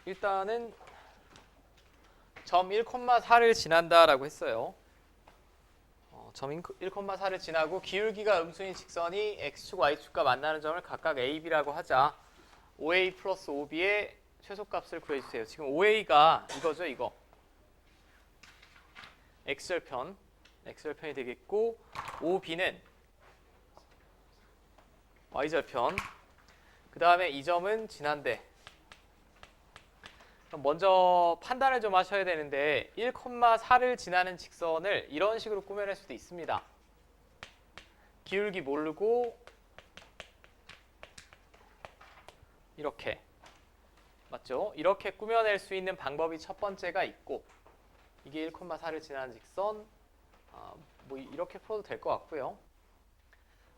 일단은 점 1,4를 지난다라고 했어요. 점 1,4를 지나고 기울기가 음수인 직선이 x축, y축과 만나는 점을 각각 a, b라고 하자. 5a 플러스 5b의 최소값을 구해주세요. 지금 5a가 이거죠, 이거. x절편이 되겠고 5b는 y절편. 그 다음에 이 점은 지난데. 그럼 먼저 판단을 좀 하셔야 되는데 1,4를 지나는 직선을 이런 식으로 꾸며낼 수도 있습니다. 기울기 모르고 이렇게. 맞죠? 이렇게 꾸며낼 수 있는 방법이 첫 번째가 있고 이게 1,4를 지나는 직선 뭐 이렇게 풀어도 될 것 같고요.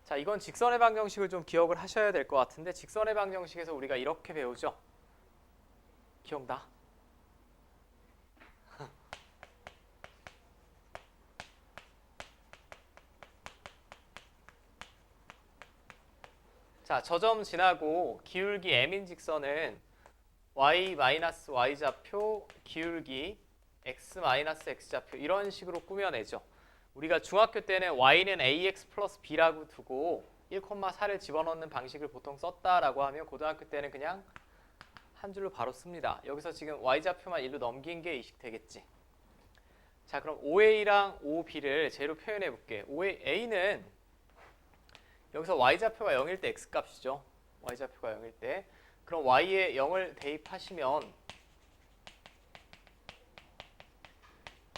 자, 이건 직선의 방정식을 좀 기억을 하셔야 될 것 같은데 직선의 방정식에서 우리가 이렇게 배우죠. 기억나? 자, 저 점 지나고 기울기 m인 직선은 y-y좌표, 기울기 x-x좌표 이런 식으로 꾸며내죠. 우리가 중학교 때는 y는 ax 플러스 b라고 두고 1,4를 집어넣는 방식을 보통 썼다라고 하면 고등학교 때는 그냥 한 줄로 바로 씁니다. 여기서 지금 y좌표만 1로 넘긴 게 이식 되겠지. 자, 그럼 5a랑 5b를 제로 표현해 볼게. 5a는 여기서 y좌표가 0일 때 x값이죠. y좌표가 0일 때. 그럼 y에 0을 대입하시면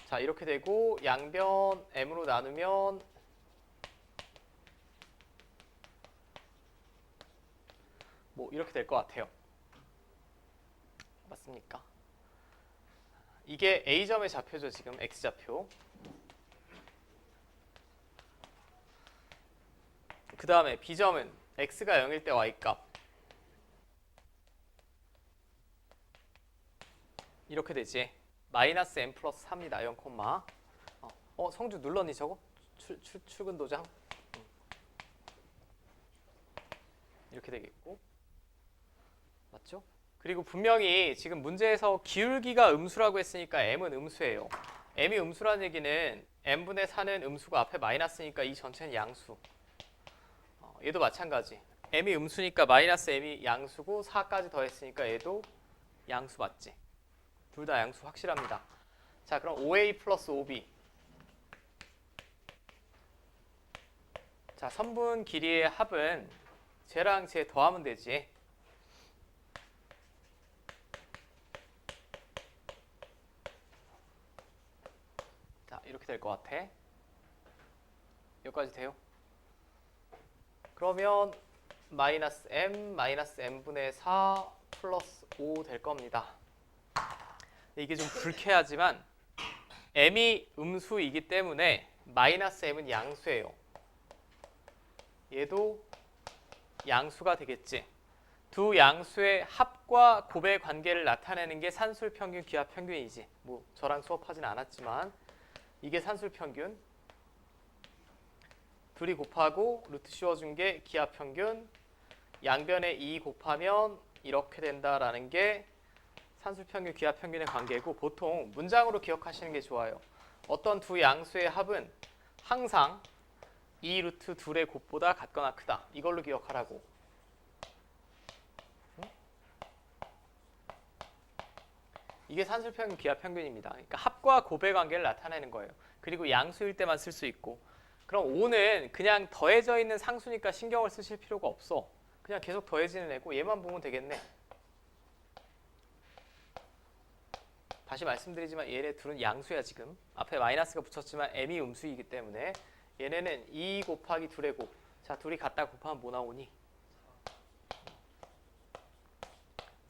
자, 이렇게 되고 양변 m으로 나누면 뭐 이렇게 될 것 같아요. 맞습니까? 이게 a점의 좌표죠. 지금 x좌표. 그 다음에 b점은 x가 0일 때 y값. 이렇게 되지. 마이너스 m 플러스 4입니다. 0, 성주 눌렀니 저거? 출근 도장? 이렇게 되겠고. 맞죠? 그리고 분명히 지금 문제에서 기울기가 음수라고 했으니까 m은 음수예요. m이 음수라는 얘기는 m분의 4는 음수고 앞에 마이너스니까 이 전체는 양수. 얘도 마찬가지. m이 음수니까 마이너스 m이 양수고 4까지 더했으니까 얘도 양수 맞지? 둘 다 양수 확실합니다. 자, 그럼 5a 플러스 5b. 자, 선분 길이의 합은 쟤랑 쟤 더하면 되지. 자, 이렇게 될 것 같아. 여기까지 돼요? 그러면 마이너스 m분의 4 플러스 5 될 겁니다. 이게 좀 불쾌하지만 m이 음수이기 때문에 마이너스 m은 양수예요. 얘도 양수가 되겠지. 두 양수의 합과 곱의 관계를 나타내는 게 산술평균, 기하평균이지. 뭐 저랑 수업하진 않았지만 이게 산술평균. 둘이 곱하고 루트 씌워준 게 기하평균. 양변에 2 곱하면 이렇게 된다라는 게 산술평균, 기하평균의 관계고 보통 문장으로 기억하시는 게 좋아요. 어떤 두 양수의 합은 항상 2 루트 둘의 곱보다 같거나 크다. 이걸로 기억하라고. 이게 산술평균, 기하평균입니다. 그러니까 합과 곱의 관계를 나타내는 거예요. 그리고 양수일 때만 쓸 수 있고. 그럼 5는 그냥 더해져 있는 상수니까 신경을 쓰실 필요가 없어. 그냥 계속 더해지는 애고 얘만 보면 되겠네. 다시 말씀드리지만 얘네 둘은 양수야 지금. 앞에 마이너스가 붙였지만 m이 음수이기 때문에 얘네는 2 곱하기 2의 곱. 자, 둘이 같다 곱하면 뭐 나오니?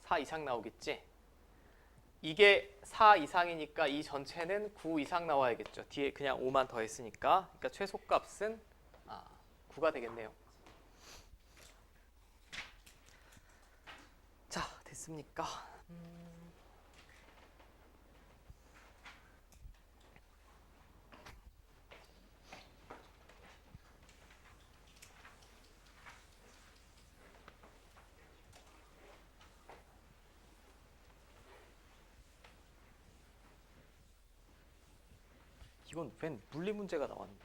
4 이상 나오겠지? 이게 4 이상이니까 이 전체는 9 이상 나와야겠죠. 뒤에 그냥 5만 더했으니까. 그러니까 최소값은 9가 되겠네요. 자, 됐습니까? 이건 웬 물리 문제가 나왔니?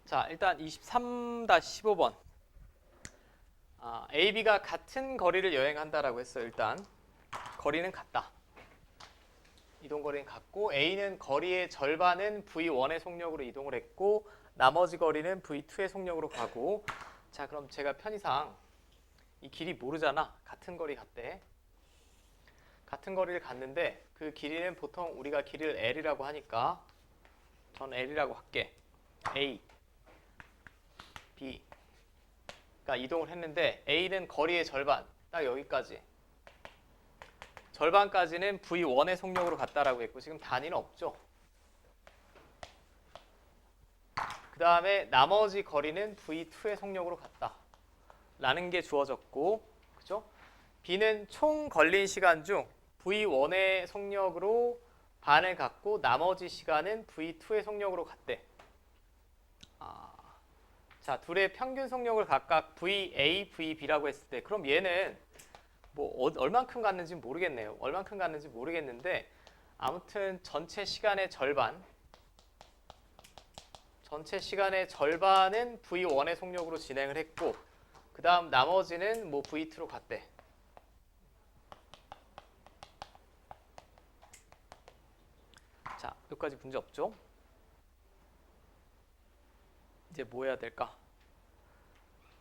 자, 일단 23-15번. A, B가 같은 거리를 여행한다라고 했어요. 일단 거리는 같다. 이동 거리는 같고 A는 거리의 절반은 V1의 속력으로 이동을 했고 나머지 거리는 V2의 속력으로 가고 자, 그럼 제가 편의상 이 길이 모르잖아. 같은 거리 갔대. 같은 거리를 갔는데 그 길이는 보통 우리가 길이를 L이라고 하니까 전 L이라고 할게. A, B 가 이동을 했는데 A는 거리의 절반, 딱 여기까지. 절반까지는 V1의 속력으로 갔다라고 했고 지금 단위는 없죠. 그 다음에 나머지 거리는 V2의 속력으로 갔다 라는 게 주어졌고, 그죠? B는 총 걸린 시간 중 V1의 속력으로 반을 갔고 나머지 시간은 V2의 속력으로 갔대. 자, 둘의 평균 속력을 각각 VA, VB라고 했을 때 그럼 얘는 뭐 얼만큼 갔는지 모르겠네요. 얼만큼 갔는지 모르겠는데 아무튼 전체 시간의 절반은 V1의 속력으로 진행을 했고 그 다음 나머지는 뭐 V2로 갔대. 자, 여기까지 문제 없죠? 이제 뭐 해야 될까?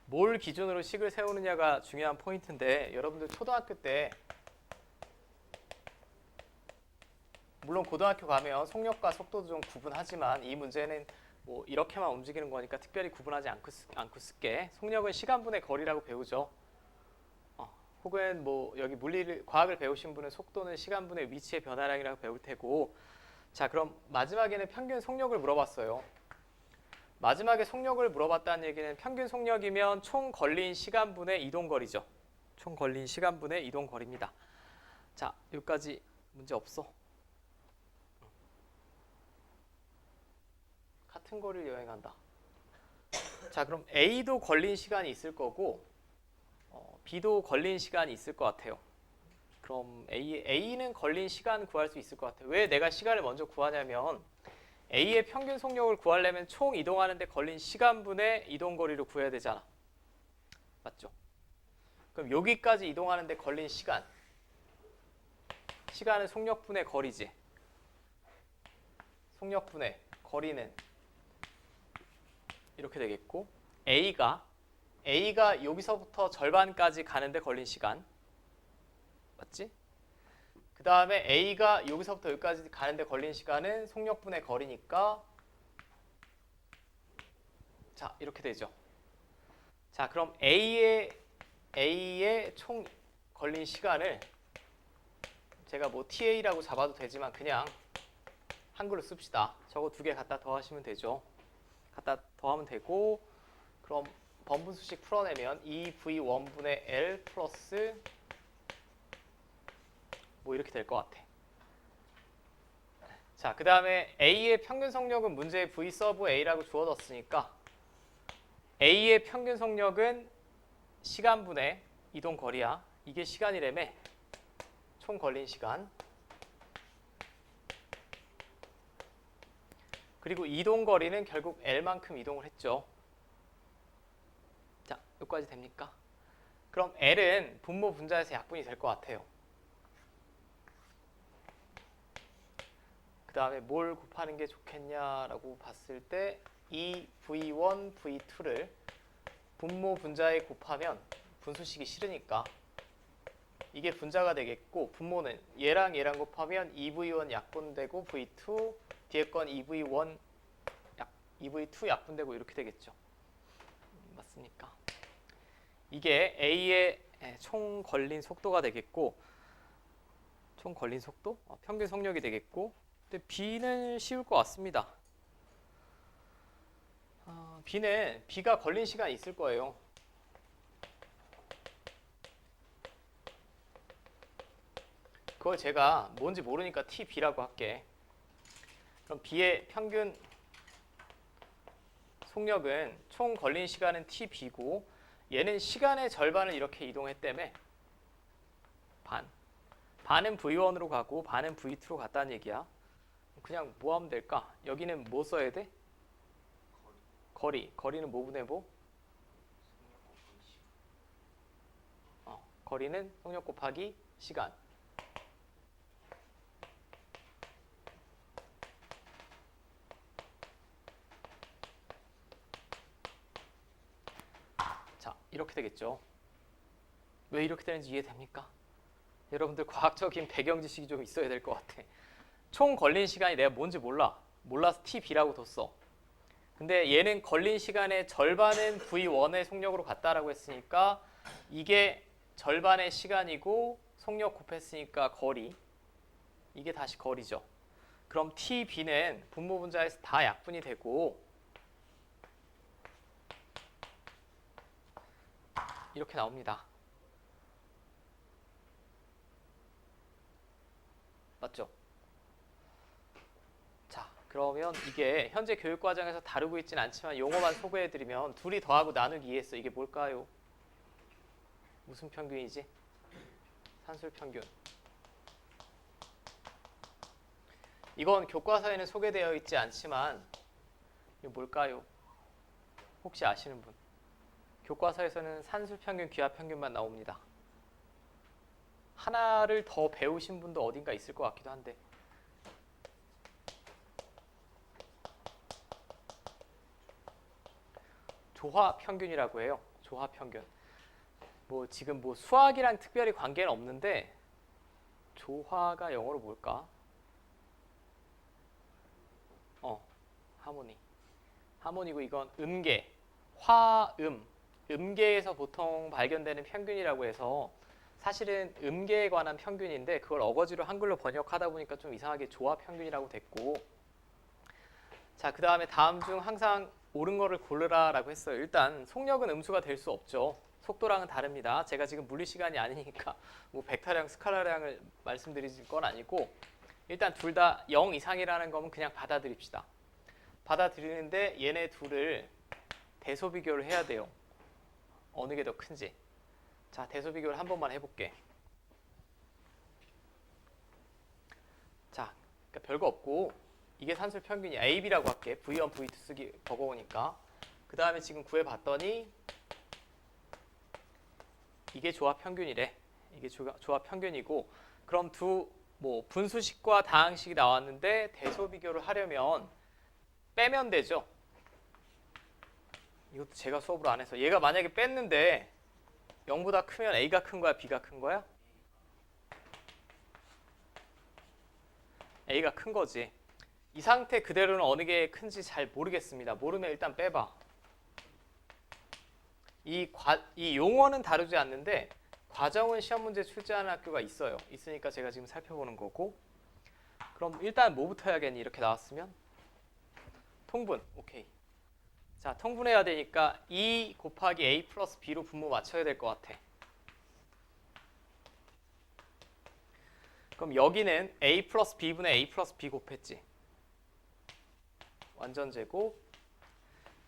뭘 기준으로 식을 세우느냐가 중요한 포인트인데 여러분들 초등학교 때 물론 고등학교 가면 속력과 속도도 좀 구분하지만 이 문제는 뭐 이렇게만 움직이는 거니까 특별히 구분하지 않고 쓸게. 속력은 시간분의 거리라고 배우죠. 혹은 뭐 여기 과학을 배우신 분은 속도는 시간분의 위치의 변화량이라고 배울 테고 자, 그럼 마지막에는 평균 속력을 물어봤어요. 마지막에 속력을 물어봤다는 얘기는 평균 속력이면 총 걸린 시간분의 이동거리죠. 총 걸린 시간분의 이동거리입니다. 자, 여기까지 문제 없어. 같은 거리를 여행한다. 자, 그럼 A도 걸린 시간이 있을 거고 B도 걸린 시간이 있을 것 같아요. 그럼 A는 걸린 시간 구할 수 있을 것 같아요. 왜 내가 시간을 먼저 구하냐면 A의 평균 속력을 구하려면 총 이동하는데 걸린 시간분의 이동거리로 구해야 되잖아. 맞죠? 그럼 여기까지 이동하는데 걸린 시간은 속력분의 거리지. 속력분의 거리는 이렇게 되겠고 A가 여기서부터 절반까지 가는데 걸린 시간 맞지? 그 다음에 A가 여기서부터 여기까지 가는데 걸린 시간은 속력분의 거리니까 자, 이렇게 되죠. 자, 그럼 A의 총 걸린 시간을 제가 뭐 TA라고 잡아도 되지만 그냥 한글로 씁시다. 저거 두 개 갖다 더하시면 되죠. 갖다 더하면 되고 그럼 번분수식 풀어내면 2V1분의 L 플러스 뭐 이렇게 될 것 같아. 자, 그 다음에 A의 평균 속력은 문제에 V 서브 A라고 주어졌으니까 A의 평균 속력은 시간분의 이동 거리야. 이게 시간이라며. 총 걸린 시간. 그리고 이동 거리는 결국 L만큼 이동을 했죠. 자, 여기까지 됩니까? 그럼 L은 분모 분자에서 약분이 될 것 같아요. 그 다음에 뭘 곱하는 게 좋겠냐라고 봤을 때 이 V1, V2를 분모 분자에 곱하면 분수식이 싫으니까 이게 분자가 되겠고 분모는 얘랑 곱하면 2V1 약분되고 V2 뒤에 건 2V2 약분되고 이렇게 되겠죠. 맞습니까? 이게 A의 총 걸린 속도가 되겠고 총 걸린 속도? 평균 속력이 되겠고 근데 B는 쉬울 것 같습니다. B가 걸린 시간이 있을 거예요. 그걸 제가 뭔지 모르니까 TB라고 할게. 그럼 B의 평균 속력은 총 걸린 시간은 반은 시간의 절반을 이렇게 이동했다며 반은 V1으로 가고 반은 V2로 갔다는 얘기야. 그냥 뭐 하면 될까? 여기는 뭐 써야 돼? 거리. 거리는 뭐 분의 뭐? 거리는 속력 곱하기 시간. 자, 이렇게 되겠죠. 왜 이렇게 되는지 이해됩니까? 여러분들 과학적인 배경 지식이 좀 있어야 될 것 같아. 총 걸린 시간이 내가 뭔지 몰라서 TB라고 뒀어. 근데 얘는 걸린 시간의 절반은 V1의 속력으로 갔다라고 했으니까 이게 절반의 시간이고 속력 곱했으니까 거리. 이게 다시 거리죠. 그럼 TB는 분모 분자에서 다 약분이 되고 이렇게 나옵니다. 맞죠? 자, 그러면 이게 현재 교육과정에서 다루고 있진 않지만 용어만 소개해드리면 둘이 더하고 나누기 2했어. 이게 뭘까요? 무슨 평균이지? 산술 평균. 이건 교과서에는 소개되어 있지 않지만 이거 뭘까요? 혹시 아시는 분? 교과서에서는 산술 평균, 기하 평균만 나옵니다. 하나를 더 배우신 분도 어딘가 있을 것 같기도 한데. 조화 평균이라고 해요. 조화 평균. 뭐 지금 뭐 수학이랑 특별히 관계는 없는데 조화가 영어로 뭘까? 하모니. 하모니고 이건 음계, 화음. 음계에서 보통 발견되는 평균이라고 해서 사실은 음계에 관한 평균인데 그걸 어거지로 한글로 번역하다 보니까 좀 이상하게 조화 평균이라고 됐고. 자, 그 다음에 다음 중 항상 옳은 거를 고르라 라고 했어요. 일단 속력은 음수가 될 수 없죠. 속도랑은 다릅니다. 제가 지금 물리 시간이 아니니까 뭐 벡터량, 스칼라량을 말씀드릴 건 아니고 일단 둘 다 0 이상이라는 거면 그냥 받아들입시다. 받아들이는데 얘네 둘을 대소 비교를 해야 돼요. 어느 게 더 큰지. 자, 대소 비교를 한 번만 해볼게. 자, 그러니까 별거 없고 이게 산술 평균이 AB라고 할게. V1, V2 쓰기 버거우니까. 그 다음에 지금 구해봤더니 이게 조합 평균이래. 이게 조합 평균이고 그럼 뭐 분수식과 다항식이 나왔는데 대소 비교를 하려면 빼면 되죠. 이것도 제가 수업을 안 해서 얘가 만약에 뺐는데 0보다 크면 A가 큰 거야? B가 큰 거야? A가 큰 거지. 이 상태 그대로는 어느 게 큰지 잘 모르겠습니다. 모르면 일단 빼봐. 이 용어는 다루지 않는데 과정은 시험 문제 출제하는 학교가 있어요. 있으니까 제가 지금 살펴보는 거고. 그럼 일단 뭐부터 해야겠니? 이렇게 나왔으면 통분. 오케이. 자, 통분해야 되니까 2 곱하기 A 플러스 B로 분모 맞춰야 될 것 같아. 그럼 여기는 A 플러스 B분의 A 플러스 B 곱했지. 완전 제곱.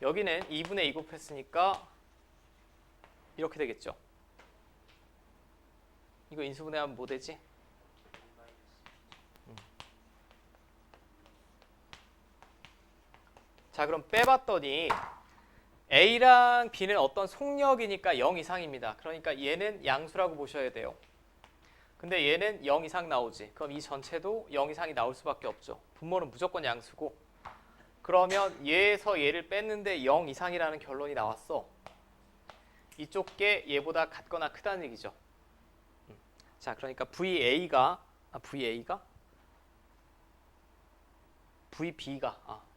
여기는 2분의 2 곱했으니까 이렇게 되겠죠. 이거 인수분해하면 뭐 되지? 자, 그럼 빼봤더니 A랑 B는 어떤 속력이니까 0 이상입니다. 그러니까 얘는 양수라고 보셔야 돼요. 근데 얘는 0 이상 나오지. 그럼 이 전체도 0 이상이 나올 수밖에 없죠. 분모는 무조건 양수고. 그러면 얘에서 얘를 뺐는데 0 이상이라는 결론이 나왔어. 이쪽 게 얘보다 같거나 크다는 얘기죠. 자, 그러니까 VB가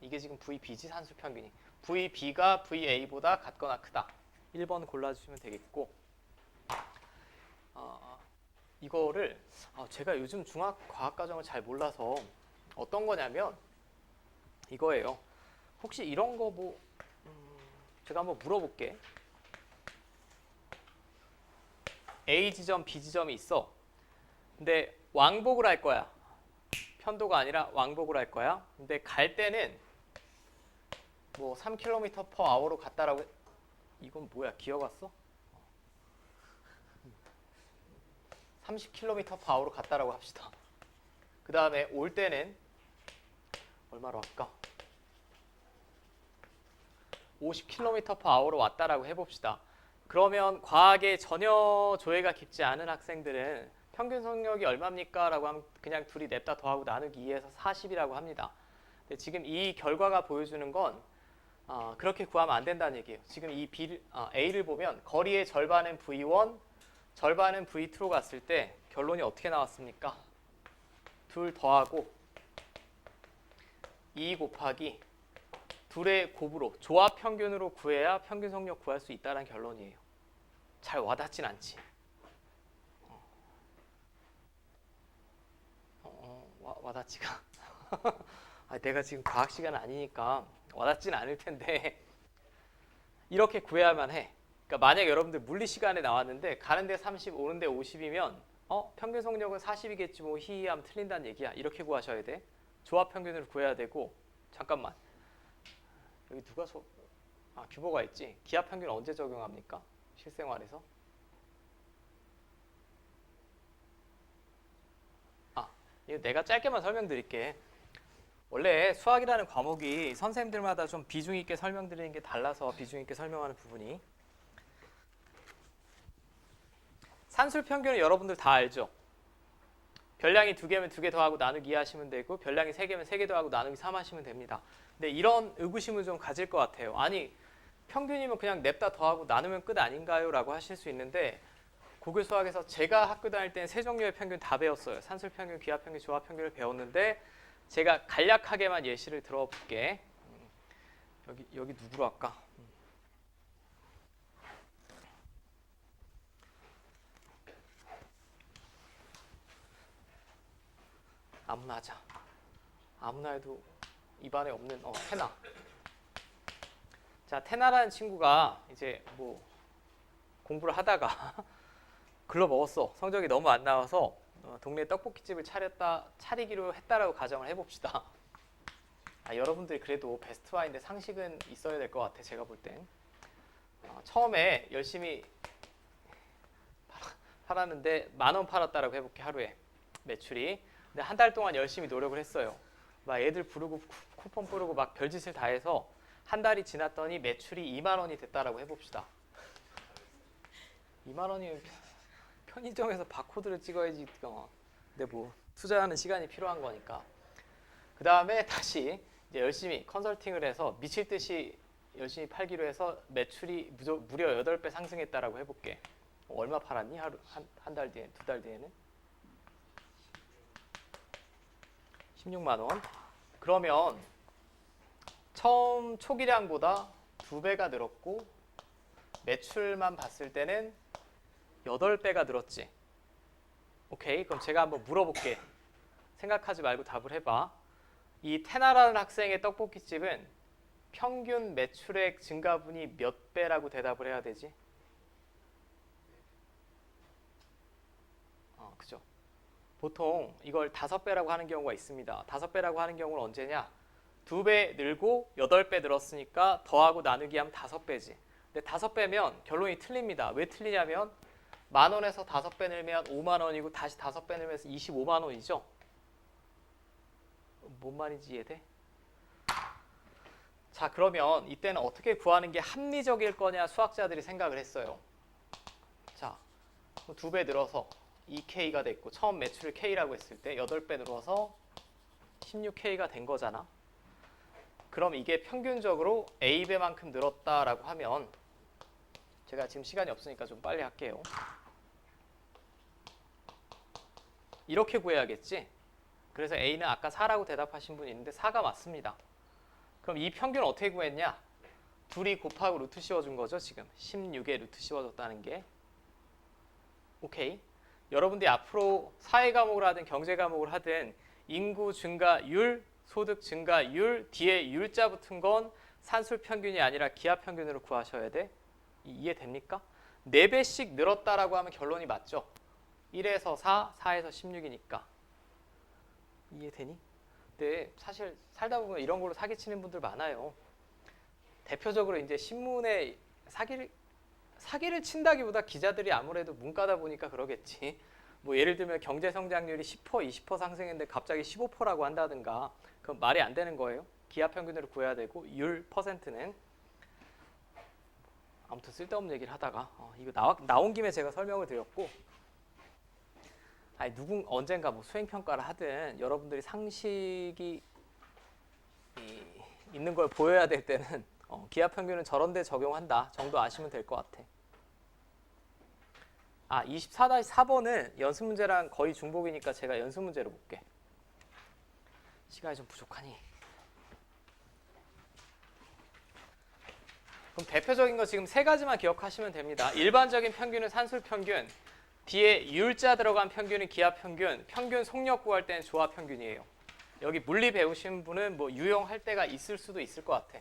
이게 지금 VB지 산수 평균이. VB가 VA보다 같거나 크다. 1번 골라주시면 되겠고. 이거를 제가 요즘 중학 과학 과정을 잘 몰라서 어떤 거냐면 이거예요. 혹시 이런 거 뭐 제가 한번 물어볼게. A 지점, B 지점이 있어. 근데 왕복을 할 거야. 편도가 아니라 왕복을 할 거야. 근데 갈 때는 뭐 3km/h로 갔다라고. 이건 뭐야? 기어 갔어? 30km/h로 갔다라고 합시다. 그 다음에 올 때는 얼마로 할까? 50km/h로 왔다라고 해봅시다. 그러면 과학에 전혀 조예가 깊지 않은 학생들은 평균 속력이 얼마입니까? 라고 하면 그냥 둘이 냅다 더하고 나누기 2해서 40이라고 합니다. 근데 지금 이 결과가 보여주는 건 그렇게 구하면 안 된다는 얘기예요. 지금 이 A를 보면 거리의 절반은 V1, 절반은 V2로 갔을 때 결론이 어떻게 나왔습니까? 둘 더하고 2 곱하기 둘의 곱으로 조합 평균으로 구해야 평균 속력 구할 수 있다는 결론이에요. 잘 와닿진 않지. 와닿지가. 내가 지금 과학 시간 아니니까 와닿진 않을 텐데 이렇게 구해야만 해. 그러니까 만약 여러분들 물리 시간에 나왔는데 가는데 30, 오는데 50이면 평균 속력은 40이겠지 뭐 히히하면 틀린다는 얘기야. 이렇게 구하셔야 돼. 조합 평균으로 구해야 되고. 잠깐만. 여기 누가 규보가 있지. 기하 평균 언제 적용합니까? 실생활에서? 이거 내가 짧게만 설명드릴게. 원래 수학이라는 과목이 선생님들마다 좀 비중 있게 설명드리는 게 달라서 비중 있게 설명하는 부분이. 산술 평균은 여러분들 다 알죠? 별량이 2개면 2개 더하고 나누기 2 하시면 되고 별량이 3개면 3개 더하고 나누기 3 하시면 됩니다. 근데 이런 의구심을 좀 가질 것 같아요. 아니 평균이면 그냥 냅다 더하고 나누면 끝 아닌가요? 라고 하실 수 있는데 고교 수학에서 제가 학교 다닐 때는 세 종류의 평균 다 배웠어요. 산술 평균, 기하 평균, 조합 평균을 배웠는데 제가 간략하게만 예시를 들어볼게. 여기 누구로 할까? 아무나 하자. 아무나 해도 입안에 없는 테나. 자, 테나라는 친구가 이제 뭐 공부를 하다가 글러 먹었어. 성적이 너무 안 나와서 동네 떡볶이집을 차리기로 했다라고 가정을 해봅시다. 여러분들이 그래도 베스트 와인데 상식은 있어야 될 것 같아. 제가 볼 땐. 처음에 열심히 팔았는데 10,000원 팔았다라고 해볼게. 하루에 매출이. 근데 한 달 동안 열심히 노력을 했어요. 막 애들 부르고 쿠폰 뿌르고 막 별짓을 다 해서 한 달이 지났더니 매출이 2만 원이 됐다라고 해봅시다. 2만 원이면 편의점에서 바코드를 찍어야지. 근데 뭐 투자하는 시간이 필요한 거니까. 그 다음에 다시 이제 열심히 컨설팅을 해서 미칠 듯이 열심히 팔기로 해서 매출이 무려 8배 상승했다라고 해볼게. 얼마 팔았니? 하루 한 달 뒤에, 2달 뒤에는 16만 원. 그러면 처음 초기량보다 2배가 늘었고 매출만 봤을 때는 8배가 늘었지. 오케이, 그럼 제가 한번 물어볼게. 생각하지 말고 답을 해봐. 이 테나라는 학생의 떡볶이집은 평균 매출액 증가분이 몇 배라고 대답을 해야 되지? 그죠? 보통 이걸 5배라고 하는 경우가 있습니다. 5배라고 하는 경우는 언제냐? 2배 늘고 8배 늘었으니까 더하고 나누기 하면 5배지. 근데 5배면 결론이 틀립니다. 왜 틀리냐면 10,000원에서 5배 늘면 5만 원이고 다시 5배 늘면서 25만 원이죠. 뭔 말인지 이해돼? 자, 그러면 이때는 어떻게 구하는 게 합리적일 거냐 수학자들이 생각을 했어요. 자, 2배 늘어서 2K가 됐고 처음 매출을 K라고 했을 때 8배 늘어서 16K가 된 거잖아. 그럼 이게 평균적으로 A배만큼 늘었다라고 하면 제가 지금 시간이 없으니까 좀 빨리 할게요. 이렇게 구해야겠지? 그래서 A는 아까 4라고 대답하신 분이 있는데 4가 맞습니다. 그럼 이 평균을 어떻게 구했냐? 둘이 곱하고 루트 씌워준 거죠. 지금 16에 루트 씌워줬다는 게. 오케이. 여러분들이 앞으로 사회 과목을 하든 경제 과목을 하든 인구 증가율, 소득 증가율, 뒤에 율자 붙은 건 산술 평균이 아니라 기하 평균으로 구하셔야 돼. 이해됩니까? 4배씩 늘었다라고 하면 결론이 맞죠? 1에서 4, 4에서 16이니까. 이해되니? 근데 사실 살다 보면 이런 걸로 사기치는 분들 많아요. 대표적으로 이제 신문에 사기를 친다기보다 기자들이 아무래도 문과다 보니까 그러겠지. 뭐 예를 들면 경제 성장률이 10%, 20% 상승했는데 갑자기 15%라고 한다든가 그건 말이 안 되는 거예요. 기하 평균으로 구해야 되고 율 퍼센트는 아무튼 쓸데없는 얘기를 하다가 이거 나온 김에 제가 설명을 드렸고 아니 언젠가 뭐 수행 평가를 하든 여러분들이 상식이 있는 걸 보여야 될 때는 기하 평균은 저런 데 적용한다 정도 아시면 될 것 같아. 24-4번은 연습 문제랑 거의 중복이니까 제가 연습 문제로 볼게. 시간이 좀 부족하니. 그럼 대표적인 거 지금 세 가지만 기억하시면 됩니다. 일반적인 평균은 산술 평균, 뒤에 율자 들어간 평균은 기하 평균, 평균 속력 구할 때는 조합 평균이에요. 여기 물리 배우신 분은 뭐 유용할 때가 있을 수도 있을 것 같아.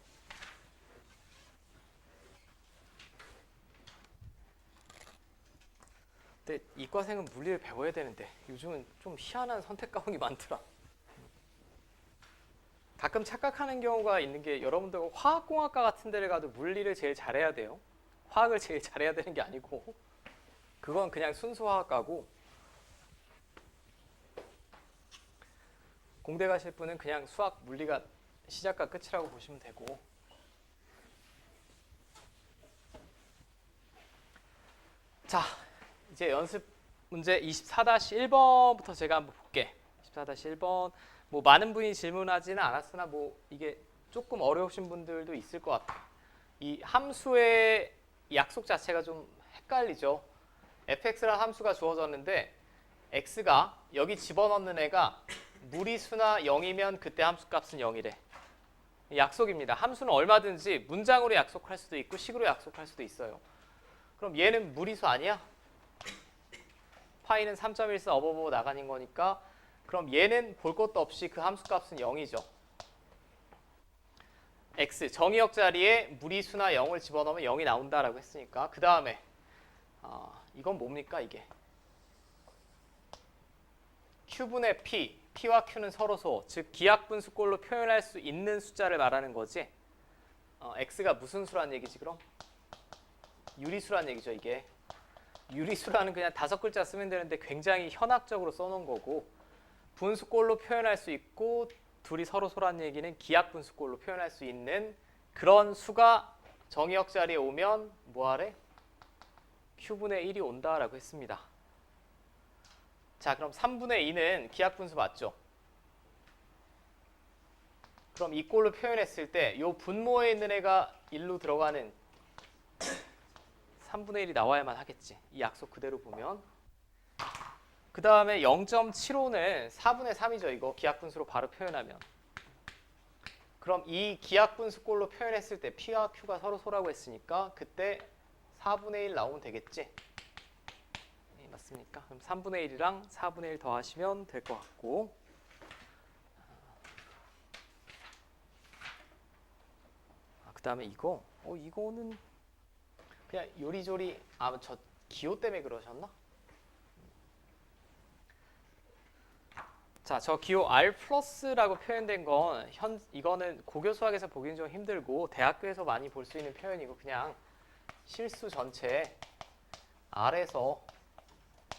근데 이과생은 물리를 배워야 되는데 요즘은 좀 희한한 선택 과목이 많더라. 가끔 착각하는 경우가 있는 게 여러분들 화학공학과 같은 데를 가도 물리를 제일 잘해야 돼요. 화학을 제일 잘해야 되는 게 아니고 그건 그냥 순수 화학과고 공대 가실 분은 그냥 수학, 물리가 시작과 끝이라고 보시면 되고 자 이제 연습 문제 24-1번부터 제가 한번 볼게. 24-1번 뭐 많은 분이 질문하지는 않았으나 뭐 이게 조금 어려우신 분들도 있을 것 같아요. 이 함수의 약속 자체가 좀 헷갈리죠. fx라는 함수가 주어졌는데 x가 여기 집어넣는 애가 무리수나 0이면 그때 함수값은 0이래. 약속입니다. 함수는 얼마든지 문장으로 약속할 수도 있고 식으로 약속할 수도 있어요. 그럼 얘는 무리수 아니야? 파이는 3.14 어버버 나가는 거니까 그럼 얘는 볼 것도 없이 그 함수값은 0이죠. x 정의역 자리에 무리수나 0을 집어넣으면 0이 나온다라고 했으니까 그 다음에 이건 뭡니까 이게? q분의 p, p와 q는 서로소, 즉 기하분수꼴로 표현할 수 있는 숫자를 말하는 거지. x가 무슨 수란 얘기지 그럼? 유리수란 얘기죠 이게. 유리수라는 그냥 5글자 쓰면 되는데 굉장히 현학적으로 써놓은 거고 분수꼴로 표현할 수 있고 둘이 서로소란 얘기는 기하분수꼴로 표현할 수 있는 그런 수가 정의역 자리에 오면 뭐하래? q분의 1이 온다라고 했습니다. 자 그럼 3분의 2는 기하분수 맞죠? 그럼 이 꼴로 표현했을 때 이 분모에 있는 애가 1로 들어가는 3분의 1이 나와야만 하겠지. 이 약속 그대로 보면. 그 다음에 0.75는 4분의 3이죠. 이거 기하분수로 바로 표현하면. 그럼 이 기하분수꼴로 표현했을 때 P와 Q가 서로 소라고 했으니까 그때 4분의 1 나오면 되겠지. 네, 맞습니까? 그럼 3분의 1이랑 4분의 1 더하시면 될 것 같고 그 다음에 이거는 그냥 요리조리 저 기호 때문에 그러셨나? 자, 저 기호 R 플러스라고 표현된 건 이거는 고교 수학에서 보기는 좀 힘들고 대학교에서 많이 볼 수 있는 표현이고 그냥 실수 전체 R에서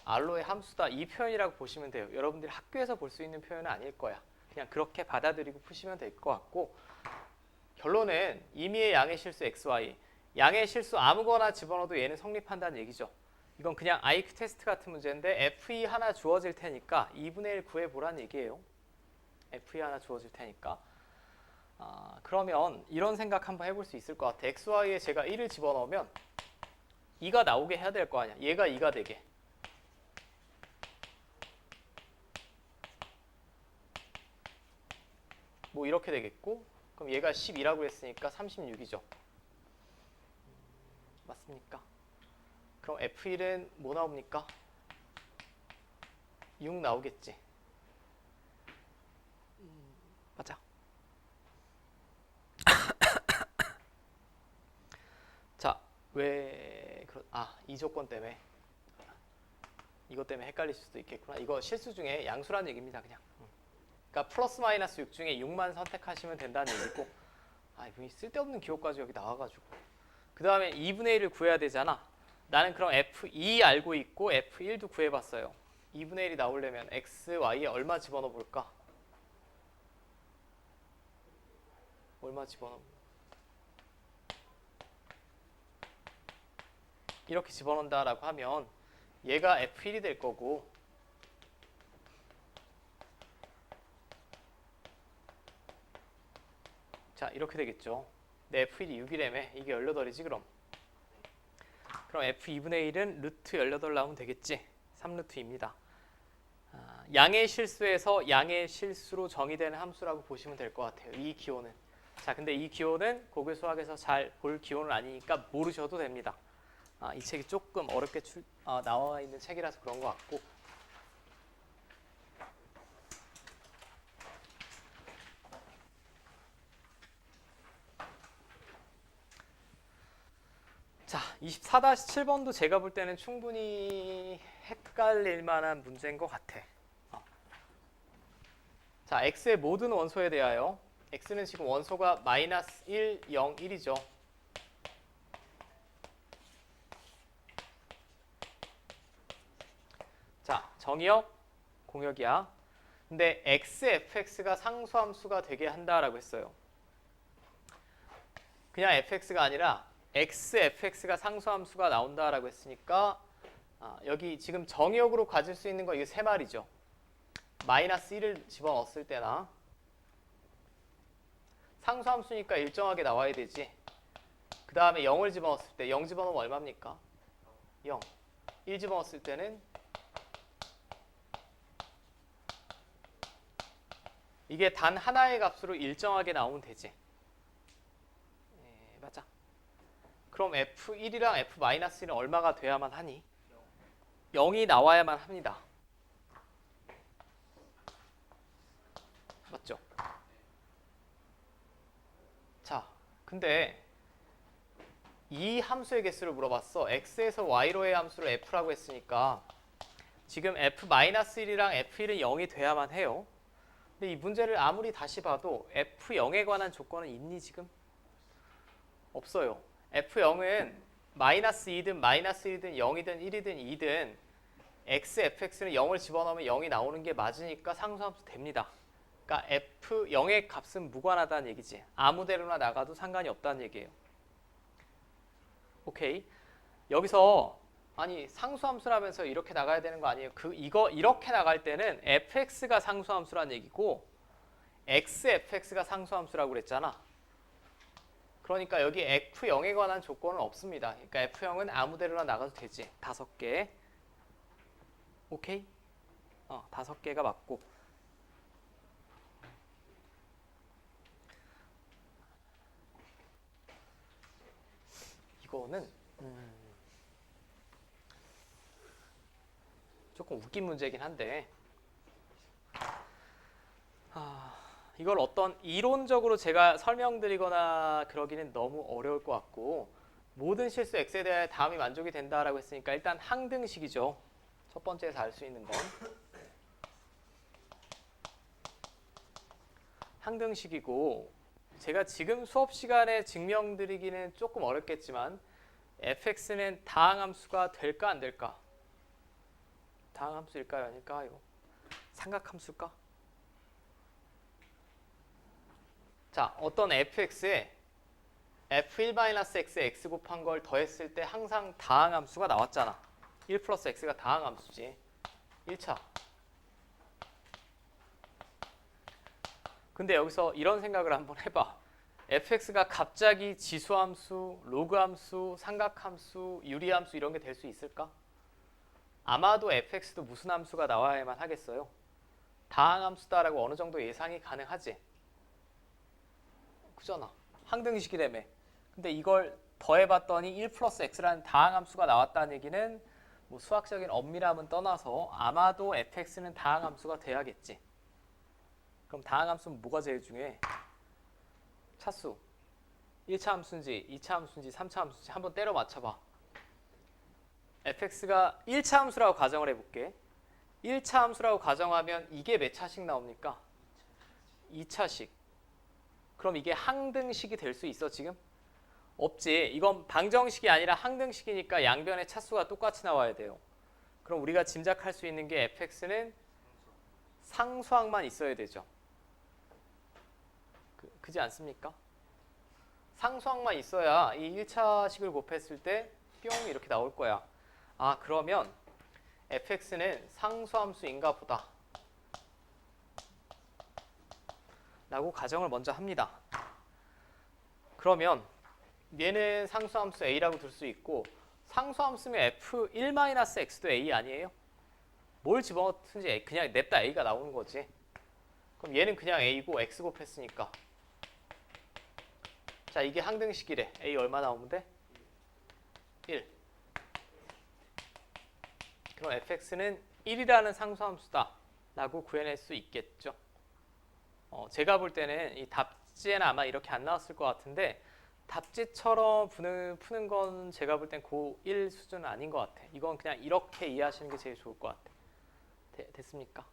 R로의 함수다 이 표현이라고 보시면 돼요. 여러분들이 학교에서 볼 수 있는 표현은 아닐 거야. 그냥 그렇게 받아들이고 푸시면 될 것 같고 결론은 임의의 양의 실수 XY 양의 실수 아무거나 집어넣어도 얘는 성립한다는 얘기죠. 이건 그냥 IQ 테스트 같은 문제인데 FE 하나 주어질 테니까 2분의 1 구해보라는 얘기예요. FE 하나 주어질 테니까 그러면 이런 생각 한번 해볼 수 있을 것 같아. XY에 제가 1을 집어넣으면 2가 나오게 해야 될 거 아니야. 얘가 2가 되게. 뭐 이렇게 되겠고 그럼 얘가 12라고 했으니까 36이죠. 맞습니까? 그럼 F1은 뭐 나옵니까? 6 나오겠지. 맞아. 자, 이 조건 때문에 이것 때문에 헷갈릴 수도 있겠구나. 이거 실수 중에 양수란 얘기입니다, 그냥. 그러니까 플러스 마이너스 6 중에 6만 선택하시면 된다는 얘기고 이분이 쓸데없는 기호까지 여기 나와가지고 그 다음에 2분의 1을 구해야 되잖아. 나는 그럼 F2 알고 있고 F1도 구해봤어요. 2분의 1이 나오려면 x, y에 얼마 집어넣어 볼까? 얼마 집어넣어? 이렇게 집어넣는다라고 하면 얘가 f1이 될 거고 자 이렇게 되겠죠. 내 f1이 6이라며 이게 18이지 그럼 f2분의 1은 루트 18 나오면 되겠지. 3루트입니다. 양의 실수에서 양의 실수로 정의되는 함수라고 보시면 될 것 같아요. 이 기호는. 자, 근데 이 기호는 고교 수학에서 잘 볼 기호는 아니니까 모르셔도 됩니다. 이 책이 조금 어렵게 나와 있는 책이라서 그런 것 같고. 자, 24-7번도 제가 볼 때는 충분히 헷갈릴 만한 문제인 것 같아. 자, x의 모든 원소에 대하여 x는 지금 원소가 마이너스 1, 0, 1이죠. 자, 정의역, 공역이야. 근데 xfx가 상수함수가 되게 한다라고 했어요. 그냥 fx가 아니라 xfx가 상수함수가 나온다라고 했으니까 여기 지금 정의역으로 가질 수 있는 거 이게 세 마리죠. 마이너스 1을 집어넣었을 때나 상수함수니까 일정하게 나와야 되지. 그 다음에 0을 집어넣었을 때 0 집어넣으면 얼마입니까? 0. 1 집어넣었을 때는 이게 단 하나의 값으로 일정하게 나오면 되지. 맞아. 그럼 F1이랑 F-1은 얼마가 돼야만 하니? 0이 나와야만 합니다. 맞죠? 자, 근데 이 함수의 개수를 물어봤어. x에서 y로의 함수를 f라고 했으니까 지금 F-1이랑 F1은 0이 돼야만 해요. 근데 이 문제를 아무리 다시 봐도 F0에 관한 조건은 있니 지금? 없어요. F0은 마이너스 2든 마이너스 1이든 0이든 1이든 2든 x, fx는 0을 집어넣으면 0이 나오는 게 맞으니까 상수함수 됩니다. 그러니까 F0의 값은 무관하다는 얘기지. 아무 데로나 나가도 상관이 없다는 얘기예요. 오케이. 여기서 아니 상수함수라면서 이렇게 나가야 되는 거 아니에요? 이거 이렇게 나갈 때는 fx가 상수함수란 얘기고 xfx가 상수함수라고 그랬잖아. 그러니까 여기 F0에 관한 조건은 없습니다. 그러니까 F0은 아무 데로나 나가도 되지. 5개. 오케이? 5개가 맞고. 이거는 조금 웃긴 문제긴 한데 이걸 어떤 이론적으로 제가 설명드리거나 그러기는 너무 어려울 것 같고 모든 실수 x에 대해 다음이 만족이 된다라고 했으니까 일단 항등식이죠. 첫 번째에서 알 수 있는 건 항등식이고 제가 지금 수업 시간에 증명드리기는 조금 어렵겠지만 fx는 다항함수가 될까 안 될까? 다항함수일까요? 아닐까요? 삼각함수일까? 자, 어떤 fx에 f1-x에 x 곱한 걸 더했을 때 항상 다항함수가 나왔잖아. 1 플러스 x가 다항함수지. 1차. 근데 여기서 이런 생각을 한번 해봐. fx가 갑자기 지수함수, 로그함수, 삼각함수, 유리함수 이런 게 될 수 있을까? 아마도 fx도 무슨 함수가 나와야만 하겠어요? 다항함수다라고 어느 정도 예상이 가능하지. 그잖아. 항등식이라며. 근데 이걸 더해봤더니 1 플러스 x라는 다항함수가 나왔다는 얘기는 뭐 수학적인 엄밀함은 떠나서 아마도 fx는 다항함수가 돼야겠지. 그럼 다항함수는 뭐가 제일 중요해? 차수. 1차 함수인지 2차 함수인지 3차 함수인지 한번 때려 맞춰봐. fx가 1차 함수라고 가정을 해볼게. 1차 함수라고 가정하면 이게 몇 차씩 나옵니까? 2차씩. 그럼 이게 항등식이 될 수 있어 지금? 없지. 이건 방정식이 아니라 항등식이니까 양변의 차수가 똑같이 나와야 돼요. 그럼 우리가 짐작할 수 있는 게 fx는 상수항만 있어야 되죠. 그지 않습니까? 상수항만 있어야 이 1차식을 곱했을 때 뿅 이렇게 나올 거야. 아, 그러면 fx는 상수함수인가 보다 라고 가정을 먼저 합니다. 그러면 얘는 상수함수 a라고 둘 수 있고 상수함수면 f1-x도 a 아니에요? 뭘 집어넣든지 그냥 냅다 a가 나오는 거지. 그럼 얘는 그냥 a고 x 곱했으니까 자, 이게 항등식이래. a 얼마 나오면 돼? 1. 그럼 fx는 1이라는 상수함수다 라고 구해낼 수 있겠죠. 제가 볼 때는 이 답지에는 아마 이렇게 안 나왔을 것 같은데 답지처럼 푸는 건 제가 볼 땐 고1 수준은 아닌 것 같아. 이건 그냥 이렇게 이해하시는 게 제일 좋을 것 같아. 됐습니까?